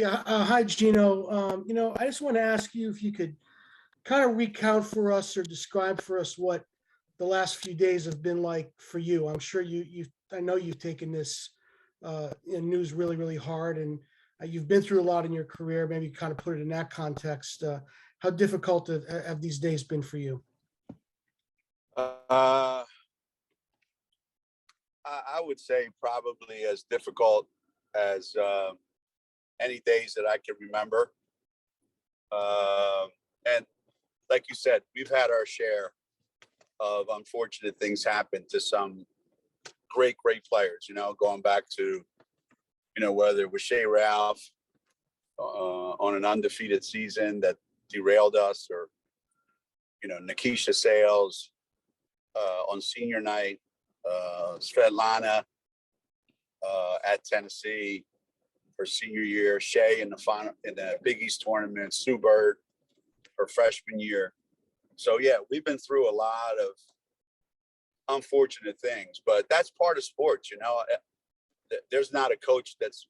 Yeah, hi, Geno. I just want to ask you if you could kind of recount for us or describe for us what the last few days have been like for you. I'm sure I know you've taken this news really, really hard, and you've been through a lot in your career. Maybe kind of put it in that context. How difficult have these days been for you? I would say probably as difficult as any days that I can remember. And like you said, we've had our share of unfortunate things happen to some great players, going back to, whether it was Shea Ralph on an undefeated season that derailed us, or, Nikisha Sales on senior night, Svetlana at Tennessee her senior year, Shea in the Big East tournament, Sue Bird her freshman year. So yeah, we've been through a lot of unfortunate things, but that's part of sports. There's not a coach that's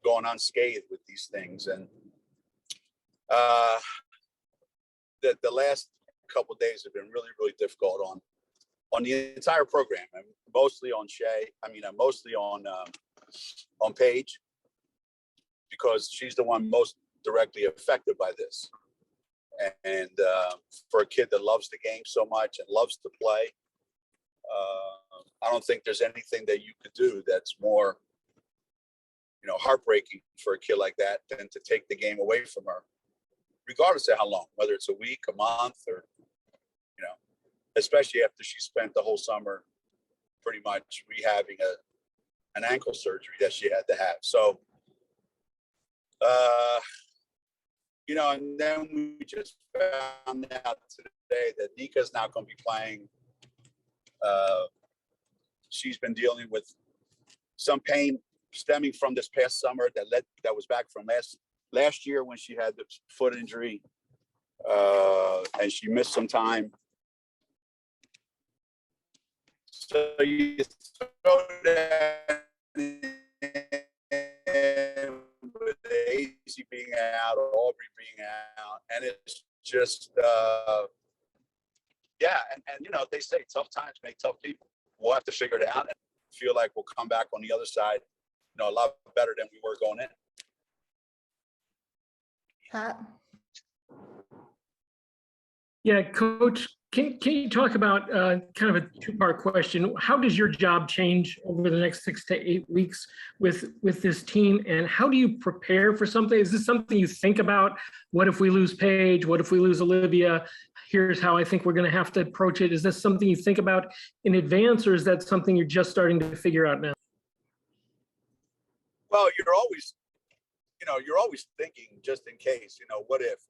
going unscathed with these things. And the last couple of days have been really difficult on the entire program, and mostly on Shea. Mostly on Paige, because she's the one most directly affected by this. And for a kid that loves the game so much and loves to play, I don't think there's anything that you could do that's more, heartbreaking for a kid like that than to take the game away from her, regardless of how long, whether it's a week, a month, or, especially after she spent the whole summer pretty much rehabbing an ankle surgery that she had to have. So, and then we just found out today that Nico's not going to be playing. She's been dealing with some pain stemming from this past summer that was back from last year when she had the foot injury, and she missed some time. So you throw that in with the AC being out, or Aubrey being out, and it's just, and they say tough times make tough people. We'll have to figure it out and feel like we'll come back on the other side, a lot better than we were going in. Pat? Yeah, Coach, can you talk about kind of a two-part question? How does your job change over the next 6 to 8 weeks with this team, and how do you prepare for something? Is this something you think about? What if we lose Paige? What if we lose Olivia? Here's how I think we're going to have to approach it. Is this something you think about in advance, or is that something you're just starting to figure out now? Well, you're always thinking just in case, what if,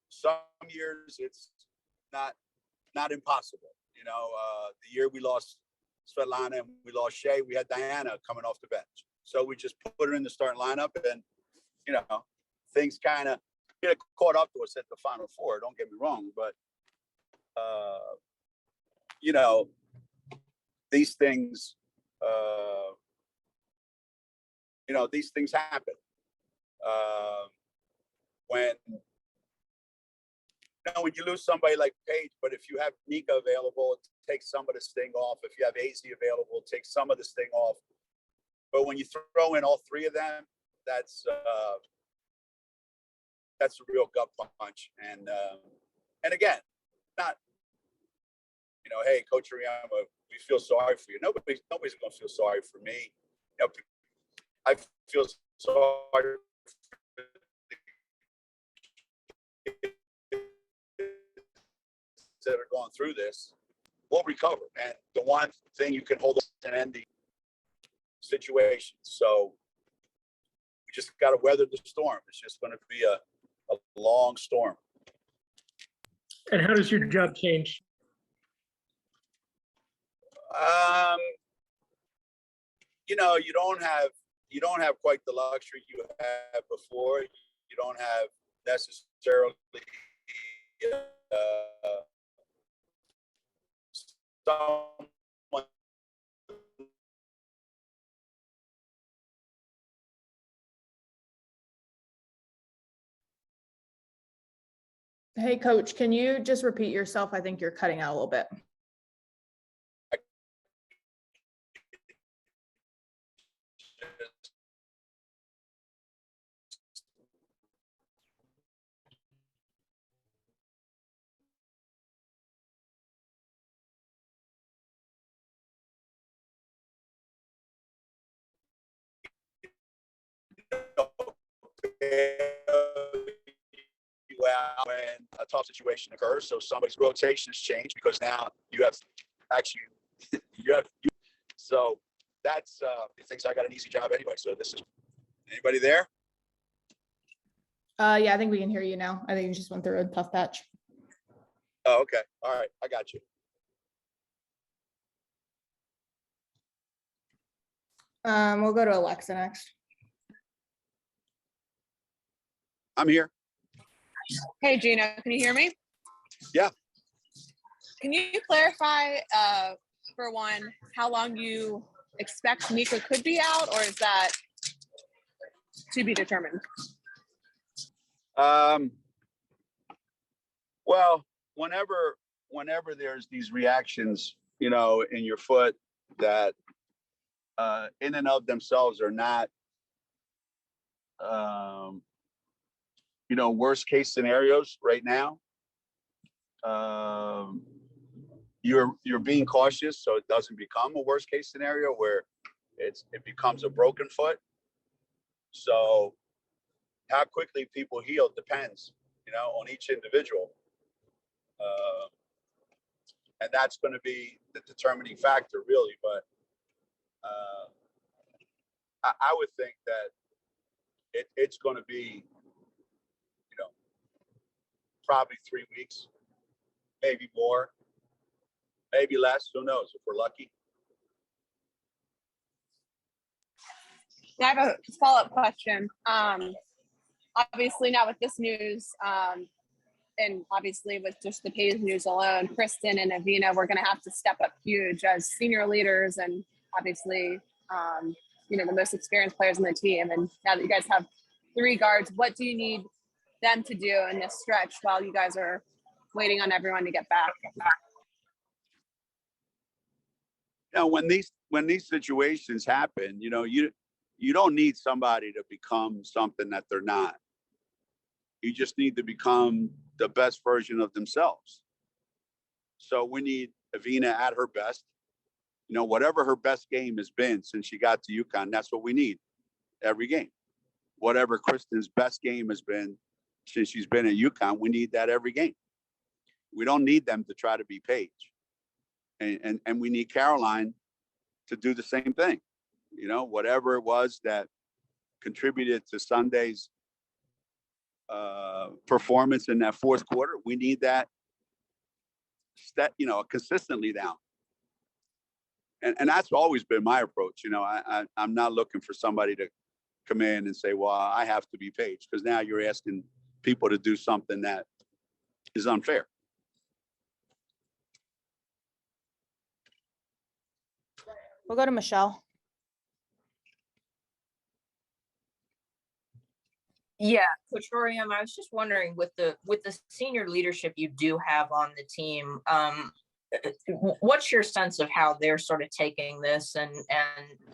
some years it's not impossible. The year we lost Svetlana and we lost Shea, we had Diana coming off the bench. So we just put her in the starting lineup, and, things kind of caught up to us at the Final Four. Don't get me wrong, but, these things, these things happen. When you lose somebody like Paige, but if you have Nico available, it takes some of the sting off. If you have AZ available, it takes some of the sting off. But when you throw in all three of them, that's a real gut punch. And again, not, hey, Coach Auriemma, we feel sorry for you. Nobody's going to feel sorry for me. I feel sorry that are going through this. We'll recover, and the one thing you can hold on to end the situation. So we just got to weather the storm. It's just going to be a long storm. And how does your job change? You don't have quite the luxury you had before. You don't have necessarily someone Hey, Coach, can you just repeat yourself? I think you're cutting out a little bit. When a tough situation occurs, so somebody's rotations change because now you have actually so that's he thinks I got an easy job anyway. So this is anybody there? Yeah, I think we can hear you now. I think you just went through a tough patch. Oh, okay. All right, I got you. We'll go to Alexa next. I'm here. Hey, Geno, can you hear me? Yeah. Can you clarify, for one, how long you expect Nico could be out, or is that to be determined? Well, whenever there's these reactions, in your foot that in and of themselves are not, worst case scenarios right now, you're being cautious so it doesn't become a worst case scenario where it becomes a broken foot. So how quickly people heal depends, on each individual. And that's going to be the determining factor, really. But I would think that it's going to be, probably 3 weeks, maybe more, maybe less. Who knows if we're lucky. I have a follow-up question. Obviously now with this news, and obviously with just the Paige news alone, Kristen and Avena, we're going to have to step up huge as senior leaders and obviously, the most experienced players on the team. And now that you guys have 3 guards, what do you need them to do in this stretch while you guys are waiting on everyone to get back? When these situations happen, you don't need somebody to become something that they're not. You just need to become the best version of themselves. So we need Avena at her best. Whatever her best game has been since she got to UConn, that's what we need every game. Whatever Kristen's best game has been since she's been at UConn, we need that every game. We don't need them to try to be Paige. And we need Caroline to do the same thing. Whatever it was that contributed to Sunday's performance in that fourth quarter, we need that consistently down. And that's always been my approach. I'm not looking for somebody to come in and say, well, I have to be Paige, because now you're asking people to do something that is unfair. We'll go to Michelle. Yeah, Coach Auriemma, I was just wondering, with the senior leadership you do have on the team, what's your sense of how they're sort of taking this? And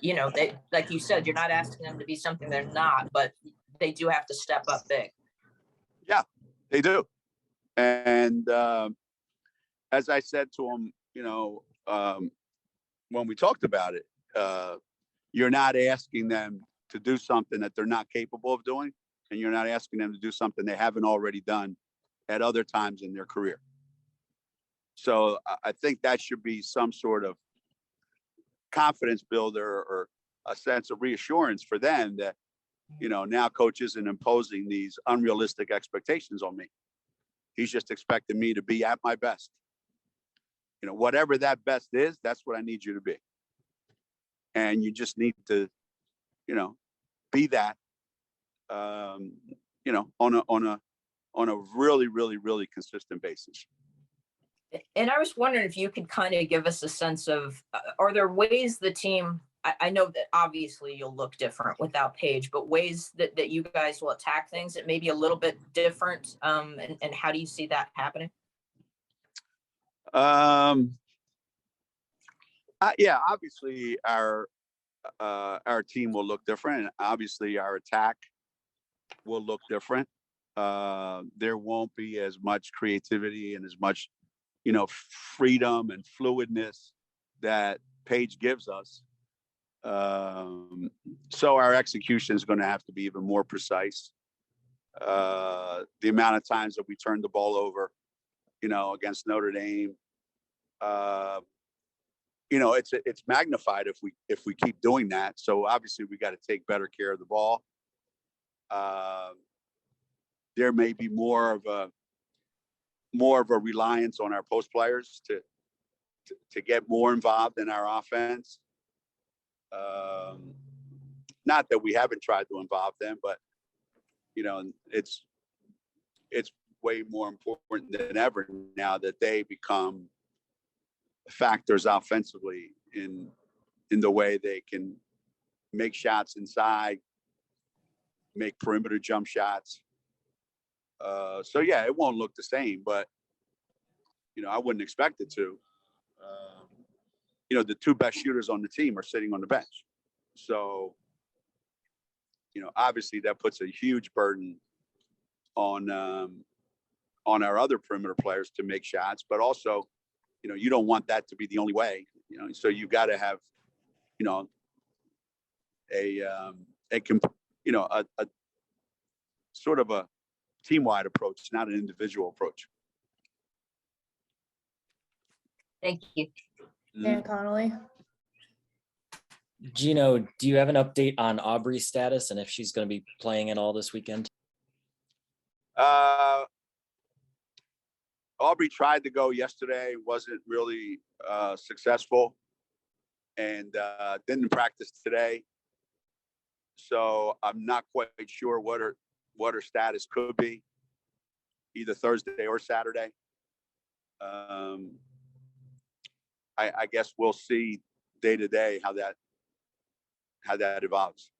they, like you said, you're not asking them to be something they're not, but they do have to step up big. Yeah, they do. And as I said to them, when we talked about it, you're not asking them to do something that they're not capable of doing. And you're not asking them to do something they haven't already done at other times in their career. So I think that should be some sort of confidence builder or a sense of reassurance for them that, now coach isn't imposing these unrealistic expectations on me. He's just expecting me to be at my best. Whatever that best is, that's what I need you to be. And you just need to, be that, on a really, really, really consistent basis. And I was wondering if you could kind of give us a sense of, are there ways the team I know that obviously you'll look different without Paige, but ways that you guys will attack things that may be a little bit different. And how do you see that happening? Yeah, obviously our team will look different, and obviously our attack will look different. There won't be as much creativity and as much, freedom and fluidness that Paige gives us. So our execution is going to have to be even more precise. The amount of times that we turned the ball over, against Notre Dame, it's magnified if we keep doing that. So obviously we got to take better care of the ball. There may be more of a reliance on our post players to get more involved in our offense. Not that we haven't tried to involve them, but it's way more important than ever now that they become factors offensively in the way they can make shots inside, make perimeter jump shots. So yeah, it won't look the same, but I wouldn't expect it to. The two best shooters on the team are sitting on the bench. So, obviously that puts a huge burden on our other perimeter players to make shots, but also, you don't want that to be the only way, so you got to have, a sort of a team-wide approach, not an individual approach. Thank you. Dan Connolly. Geno, do you have an update on Aubrey's status and if she's going to be playing at all this weekend? Aubrey tried to go yesterday, wasn't really successful, and didn't practice today. So I'm not quite sure what her status could be, either Thursday or Saturday. I guess we'll see day to day how that evolves.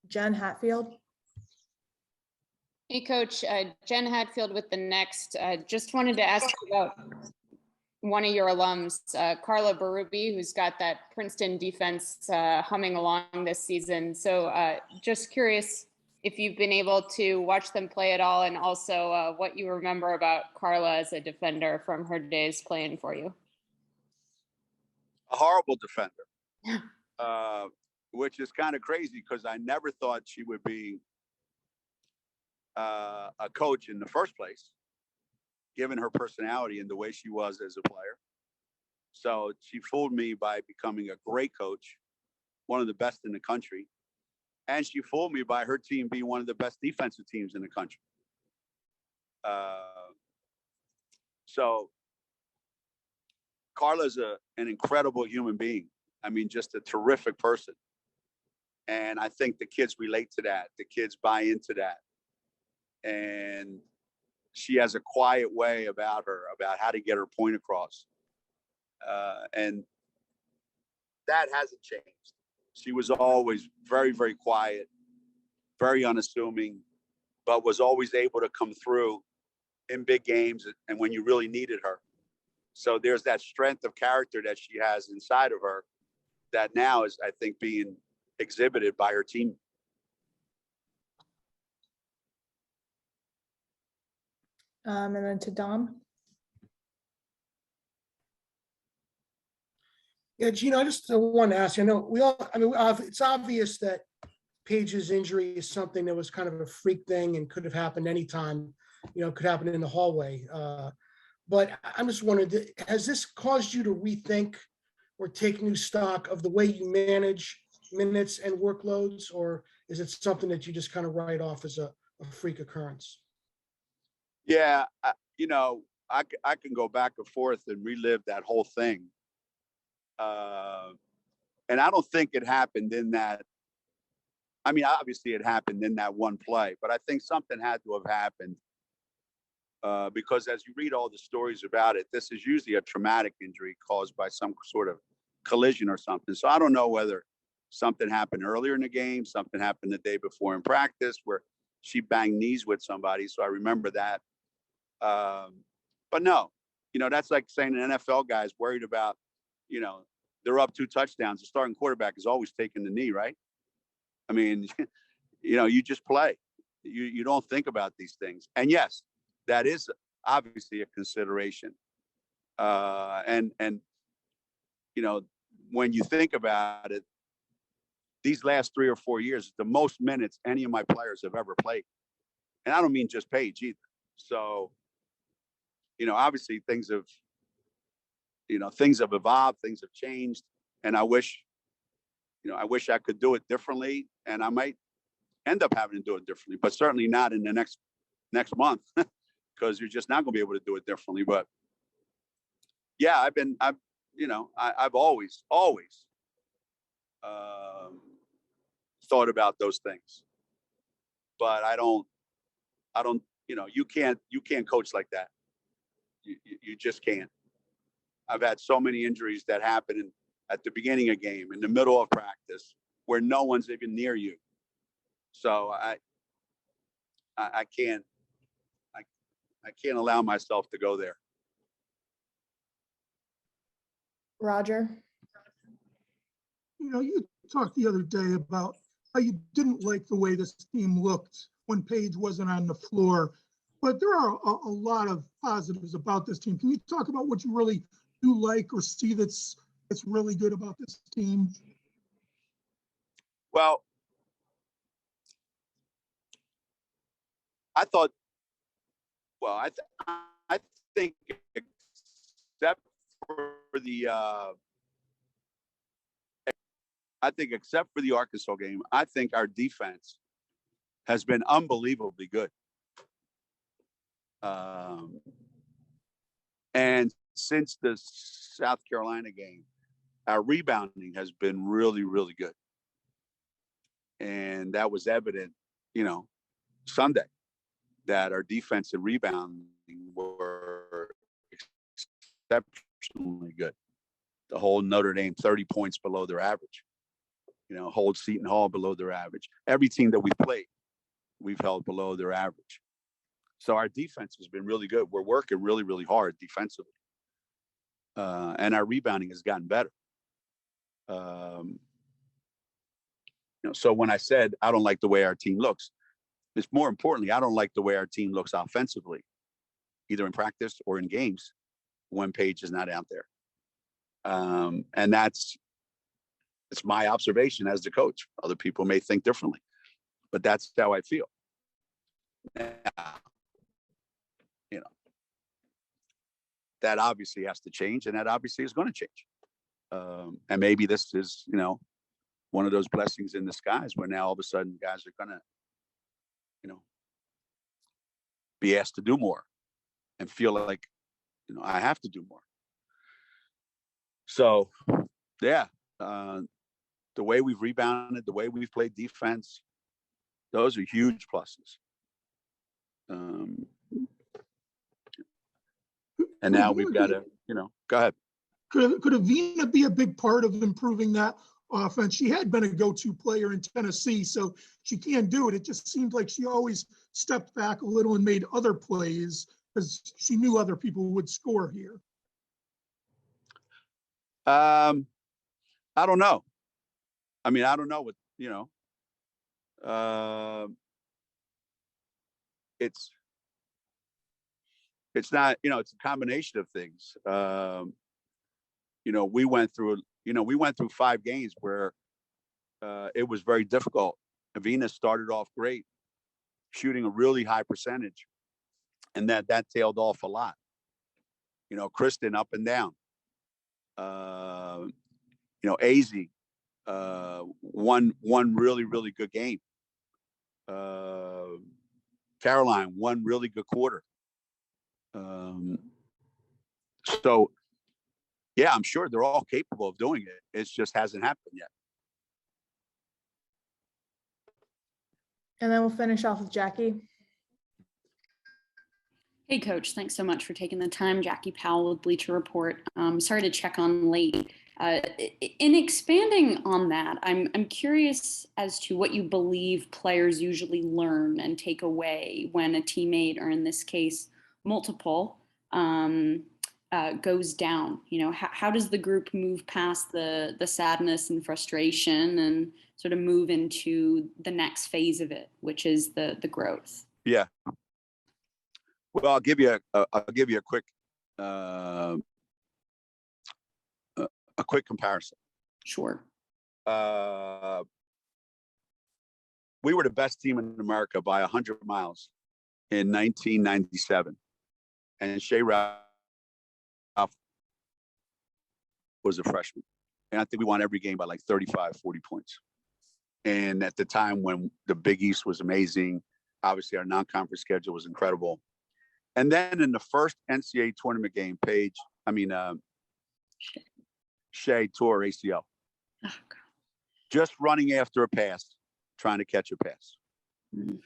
Jen Hatfield. Hey, Coach. Jen Hadfield with the Next. Just wanted to ask you about one of your alums, Carla Berube, who's got that Princeton defense humming along this season. So just curious if you've been able to watch them play at all, and also what you remember about Carla as a defender from her days playing for you. A horrible defender, which is kind of crazy because I never thought she would be a coach in the first place, given her personality and the way she was as a player. So she fooled me by becoming a great coach, one of the best in the country. And she fooled me by her team being one of the best defensive teams in the country. So Carla's an incredible human being. I mean, just a terrific person. And I think the kids relate to that. The kids buy into that. And she has a quiet way about her, about how to get her point across. And that hasn't changed. She was always very, very quiet, very unassuming, but was always able to come through in big games and when you really needed her. So there's that strength of character that she has inside of her that now is, I think, being exhibited by her team. And then to Dom. Yeah, Geno, I just want to ask you, it's obvious that Paige's injury is something that was kind of a freak thing and could have happened anytime, could happen in the hallway. But I'm just wondering, has this caused you to rethink or take new stock of the way you manage minutes and workloads, or is it something that you just kind of write off as a freak occurrence? Yeah, I can go back and forth and relive that whole thing. And I don't think it happened in that. I mean, obviously it happened in that one play, but I think something had to have happened because as you read all the stories about it, this is usually a traumatic injury caused by some sort of collision or something. So I don't know whether something happened earlier in the game, something happened the day before in practice where she banged knees with somebody. So I remember that. But no, that's like saying an NFL guy is worried about, they're up 2 touchdowns. The starting quarterback is always taking the knee, right? I mean, you just play. You don't think about these things. And yes, that is obviously a consideration. And when you think about it, these last 3 or 4 years, the most minutes any of my players have ever played. And I don't mean just Paige either. So, obviously things have evolved, things have changed. And I wish I could do it differently, and I might end up having to do it differently, but certainly not in the next month, because you're just not going to be able to do it differently. But yeah, I've always thought about those things, but I don't, you can't coach like that. You just can't. I've had so many injuries that happen at the beginning of game, in the middle of practice, where no one's even near you. So I can't allow myself to go there. Roger. You talked the other day about how you didn't like the way this team looked when Paige wasn't on the floor, but there are a lot of positives about this team. Can you talk about what you really do like or see that's really good about this team? Well, I think except for the Arkansas game, I think our defense has been unbelievably good. And since the South Carolina game, our rebounding has been really, really good. And that was evident, Sunday, that our defensive rebounding were exceptionally good. The whole Notre Dame 30 points below their average. Hold Seton Hall below their average. Every team that we've played, we've held below their average. So our defense has been really good. We're working really, really hard defensively. And our rebounding has gotten better. So when I said I don't like the way our team looks, it's more importantly, I don't like the way our team looks offensively, either in practice or in games when Paige is not out there. And it's my observation as the coach. Other people may think differently, but that's how I feel. Now, that obviously has to change, and that obviously is going to change. And maybe this is, one of those blessings in disguise where now all of a sudden guys are going to, be asked to do more and feel like, I have to do more. So, yeah, the way we've rebounded, the way we've played defense, those are huge pluses. And now we've got to, go ahead. Could Avena be a big part of improving that offense? She had been a go-to player in Tennessee, so she can do it. It just seemed like she always stepped back a little and made other plays because she knew other people would score here. I don't know. I mean, I don't know what, it's not, it's a combination of things. We went through 5 games where it was very difficult. Avena started off great, shooting a really high percentage, and that tailed off a lot. Kristen up and down. Azzi, one really, really good game. Caroline, one really good quarter. So, yeah, I'm sure they're all capable of doing it. It just hasn't happened yet. And then we'll finish off with Jackie. Hey, Coach. Thanks so much for taking the time. Jackie Powell with Bleacher Report. Sorry to check on late. In expanding on that, I'm curious as to what you believe players usually learn and take away when a teammate, or in this case, multiple, goes down. You know, how does the group move past the sadness and frustration and sort of move into the next phase of it, which is the growth? Yeah. Well, I'll give you a quick a quick comparison. Sure. We were the best team in America by 100 miles in 1997, and Shea Ralph was a freshman, and I think we won every game by like 35, 40 points. And at the time when the Big East was amazing, obviously our non-conference schedule was incredible. And then in the first NCAA tournament game, Shea tore ACL. Oh, God. Just running after a pass, trying to catch a pass. Mm-hmm.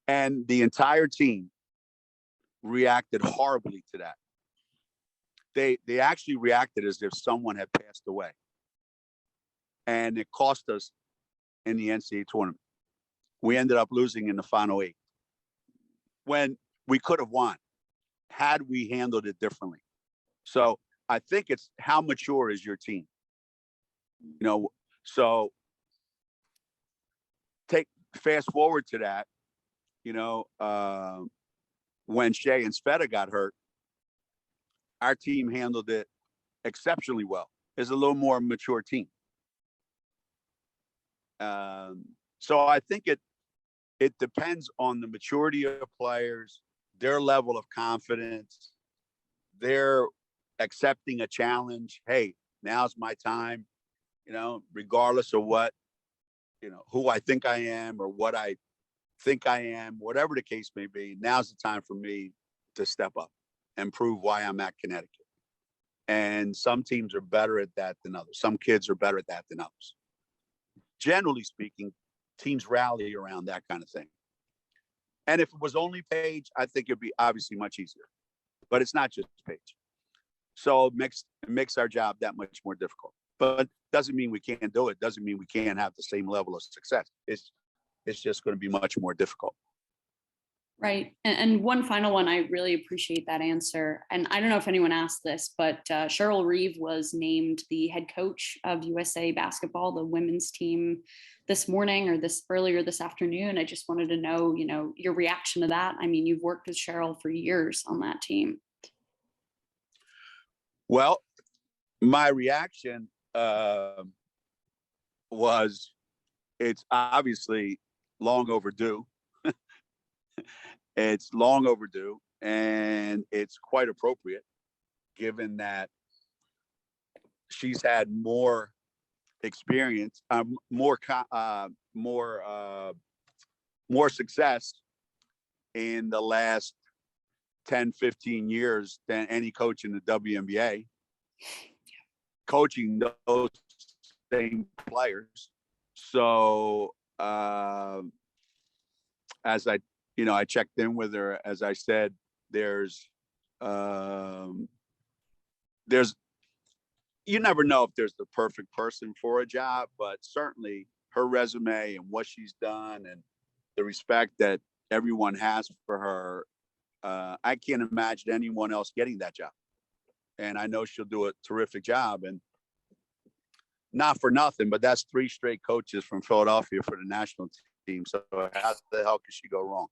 And the entire team reacted horribly to that. They actually reacted as if someone had passed away. And it cost us in the NCAA tournament. We ended up losing in the final 8 when we could have won had we handled it differently. So I think it's how mature is your team? You know, so fast forward to that, you know, when Shea and Sveta got hurt, our team handled it exceptionally well. It's a little more mature team. So I think it depends on the maturity of players, their level of confidence, their accepting a challenge. Hey, now's my time, you know, regardless of what, you know, who I think I am or what I think I am, whatever the case may be, now's the time for me to step up and prove why I'm at Connecticut. And some teams are better at that than others. Some kids are better at that than others. Generally speaking, teams rally around that kind of thing. And if it was only Paige, I think it'd be obviously much easier. But it's not just Paige. So it makes our job that much more difficult. But doesn't mean we can't do it. Doesn't mean we can't have the same level of success. It's just going to be much more difficult. Right. And one final one, I really appreciate that answer. And I don't know if anyone asked this, but Cheryl Reeve was named the head coach of USA basketball, the women's team, this morning or earlier this afternoon. I just wanted to know, you know, your reaction to that. I mean, you've worked with Cheryl for years on that team. Well, my reaction was it's obviously long overdue. It's long overdue, and it's quite appropriate given that she's had more experience, more success in the last 10, 15 years than any coach in the WNBA, coaching those same players. So as I checked in with her, as I said, there's you never know if there's the perfect person for a job, but certainly her resume and what she's done and the respect that everyone has for her, I can't imagine anyone else getting that job. And I know she'll do a terrific job. And not for nothing, but that's 3 straight coaches from Philadelphia for the national team. So how the hell could she go wrong?